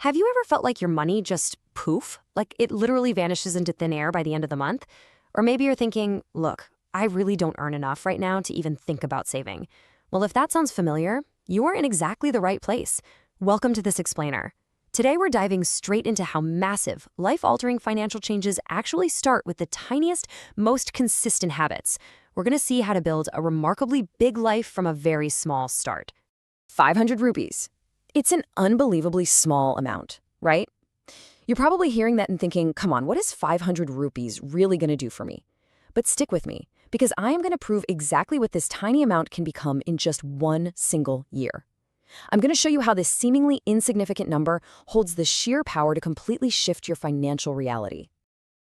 Have you ever felt like your money just poof? Like it literally vanishes into thin air by the end of the month? Or maybe you're thinking, look, I really don't earn enough right now to even think about saving. Well, if that sounds familiar, you are in exactly the right place. Welcome to This Explainer. Today we're diving straight into how massive, life-altering financial changes actually start with the tiniest, most consistent habits. We're going to see how to build a remarkably big life from a very small start. 500 rupees. It's an unbelievably small amount, right? You're probably hearing that and thinking, come on, what is 500 rupees really going to do for me? But stick with me, because I am going to prove exactly what this tiny amount can become in just one single year. I'm going to show you how this seemingly insignificant number holds the sheer power to completely shift your financial reality.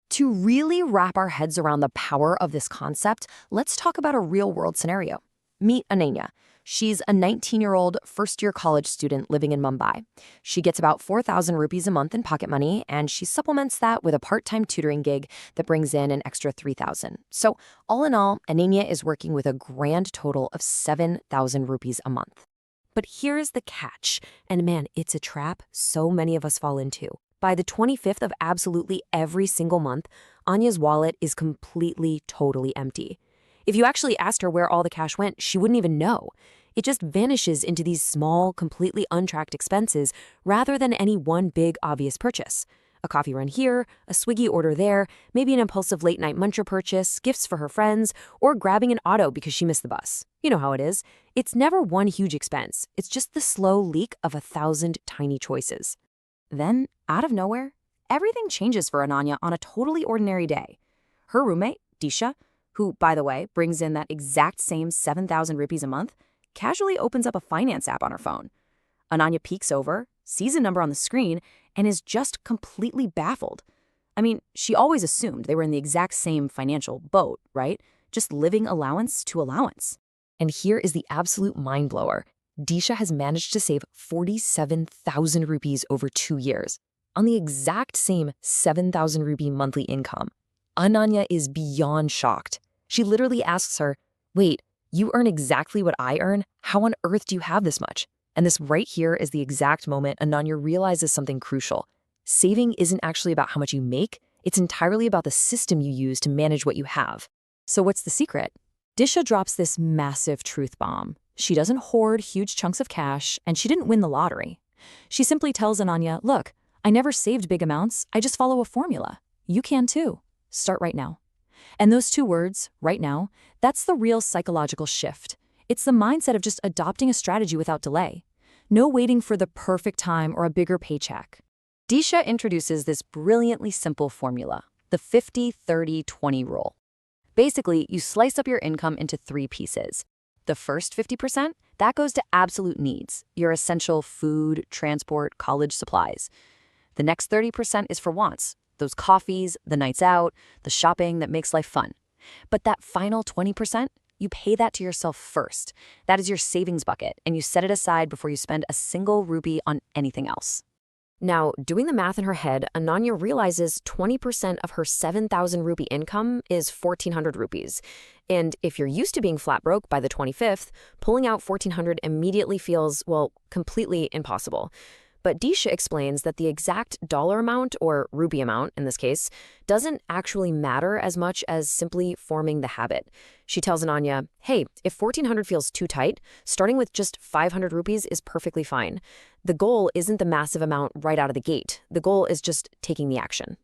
To really wrap our heads around the power of this concept, let's talk about a real-world scenario. Meet Ananya. She's a 19-year-old first-year college student living in Mumbai. She gets about 4,000 rupees a month in pocket money, and she supplements that with a part-time tutoring gig that brings in an extra 3,000. So all in all, Ananya is working with a grand total of 7,000 rupees a month. But here's the catch, and man, it's a trap so many of us fall into. By the 25th of absolutely every single month, Anya's wallet is completely, totally empty. If you actually asked her where all the cash went, she wouldn't even know. It just vanishes into these small, completely untracked expenses rather than any one big, obvious purchase. A coffee run here, a Swiggy order there, maybe an impulsive late-night muncher purchase, gifts for her friends, or grabbing an auto because she missed the bus. You know how it is. It's never one huge expense. It's just the slow leak of 1,000 tiny choices. Then, out of nowhere, everything changes for Ananya on a totally ordinary day. Her roommate, Disha, who, by the way, brings in that exact same 7,000 rupees a month, casually opens up a finance app on her phone. Ananya peeks over, sees a number on the screen, and is just completely baffled. I mean, she always assumed they were in the exact same financial boat, right? Just living allowance to allowance. And here is the absolute mind blower. Disha has managed to save 47,000 rupees over 2 years on the exact same 7,000 rupee monthly income. Ananya is beyond shocked. She literally asks her, wait, you earn exactly what I earn? How on earth do you have this much? And this right here is the exact moment Ananya realizes something crucial. Saving isn't actually about how much you make, it's entirely about the system you use to manage what you have. So what's the secret? Disha drops this massive truth bomb. She doesn't hoard huge chunks of cash, and she didn't win the lottery. She simply tells Ananya, look, I never saved big amounts, I just follow a formula. You can too. Start right now. And those two words, right now, that's the real psychological shift. It's the mindset of just adopting a strategy without delay. No waiting for the perfect time or a bigger paycheck. Disha introduces this brilliantly simple formula, the 50-30-20 rule. Basically, you slice up your income into 3 pieces. The first 50%, that goes to absolute needs, your essential food, transport, college supplies. The next 30% is for wants, those coffees, the nights out, the shopping that makes life fun. But that final 20%, you pay that to yourself first. That is your savings bucket, and you set it aside before you spend a single rupee on anything else. Now, doing the math in her head, Ananya realizes 20% of her 7,000 rupee income is 1,400 rupees. And if you're used to being flat broke by the 25th, pulling out 1,400 immediately feels, well, completely impossible. But Disha explains that the exact dollar amount, or rupee amount in this case, doesn't actually matter as much as simply forming the habit. She tells Ananya, hey, if 1,400 feels too tight, starting with just 500 rupees is perfectly fine. The goal isn't the massive amount right out of the gate. The goal is just taking the action.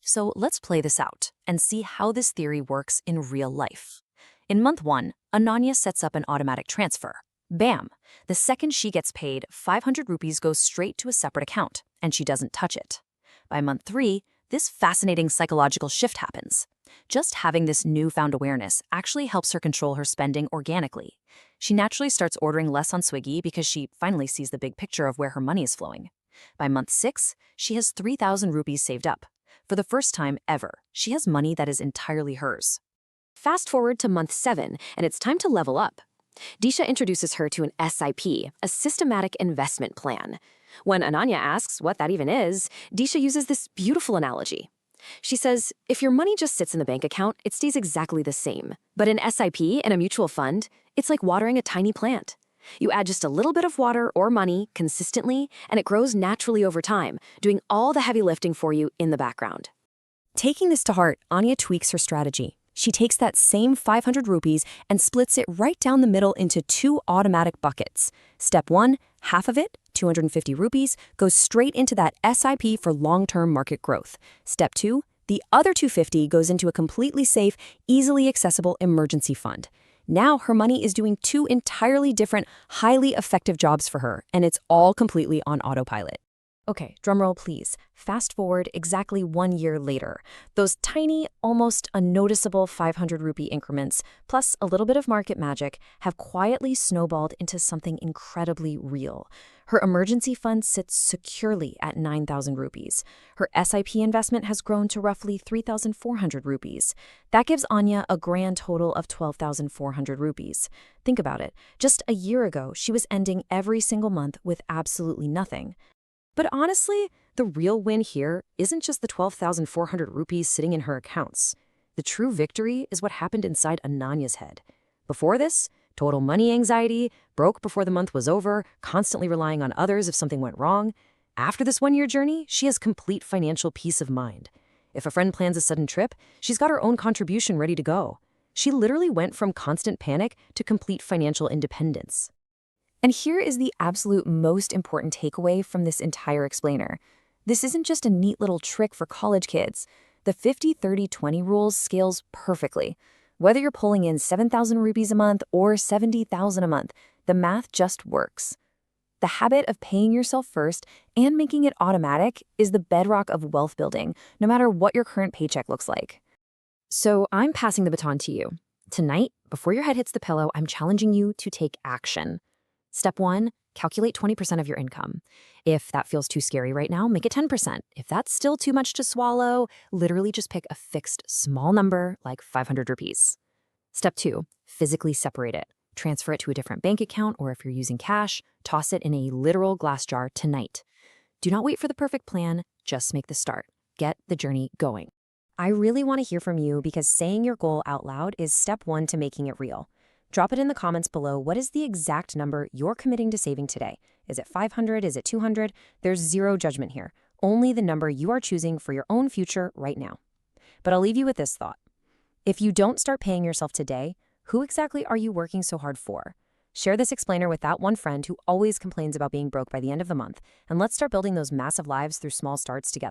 So let's play this out and see how this theory works in real life. In month 1, Ananya sets up an automatic transfer. Bam! The second she gets paid, 500 rupees goes straight to a separate account, and she doesn't touch it. By month 3, this fascinating psychological shift happens. Just having this newfound awareness actually helps her control her spending organically. She naturally starts ordering less on Swiggy because she finally sees the big picture of where her money is flowing. By month 6, she has 3,000 rupees saved up. For the first time ever, she has money that is entirely hers. Fast forward to month 7, and it's time to level up. Disha introduces her to an SIP, a systematic investment plan. When Ananya asks what that even is, Disha uses this beautiful analogy. She says, if your money just sits in the bank account, it stays exactly the same. But an SIP and a mutual fund, it's like watering a tiny plant. You add just a little bit of water or money consistently, and it grows naturally over time, doing all the heavy lifting for you in the background. Taking this to heart, Anya tweaks her strategy. She takes that same 500 rupees and splits it right down the middle into 2 automatic buckets. Step 1, half of it, 250 rupees, goes straight into that SIP for long-term market growth. Step 2, the other 250 goes into a completely safe, easily accessible emergency fund. Now her money is doing 2 entirely different, highly effective jobs for her, and it's all completely on autopilot. Okay, drumroll please. Fast forward exactly 1 year later. Those tiny, almost unnoticeable 500 rupee increments, plus a little bit of market magic, have quietly snowballed into something incredibly real. Her emergency fund sits securely at 9,000 rupees. Her SIP investment has grown to roughly 3,400 rupees. That gives Anya a grand total of 12,400 rupees. Think about it. Just a year ago, she was ending every single month with absolutely nothing. But honestly, the real win here isn't just the 12,400 rupees sitting in her accounts. The true victory is what happened inside Ananya's head. Before this, total money anxiety, broke before the month was over, constantly relying on others if something went wrong. After this 1 year journey, she has complete financial peace of mind. If a friend plans a sudden trip, she's got her own contribution ready to go. She literally went from constant panic to complete financial independence. And here is the absolute most important takeaway from this entire explainer. This isn't just a neat little trick for college kids. The 50-30-20 rule scales perfectly. Whether you're pulling in 7,000 rupees a month or 70,000 a month, the math just works. The habit of paying yourself first and making it automatic is the bedrock of wealth building, no matter what your current paycheck looks like. So I'm passing the baton to you. Tonight, before your head hits the pillow, I'm challenging you to take action. Step 1, calculate 20% of your income. If that feels too scary right now, make it 10%. If that's still too much to swallow, literally just pick a fixed small number like 500 rupees. Step 2, physically separate it. Transfer it to a different bank account, or if you're using cash, toss it in a literal glass jar tonight. Do not wait for the perfect plan, just make the start. Get the journey going. I really want to hear from you because saying your goal out loud is step 1 to making it real. Drop it in the comments below. What is the exact number you're committing to saving today? Is it 500? Is it 200? There's zero judgment here. Only the number you are choosing for your own future right now. But I'll leave you with this thought. If you don't start paying yourself today, who exactly are you working so hard for? Share this explainer with that one friend who always complains about being broke by the end of the month, and let's start building those massive lives through small starts together.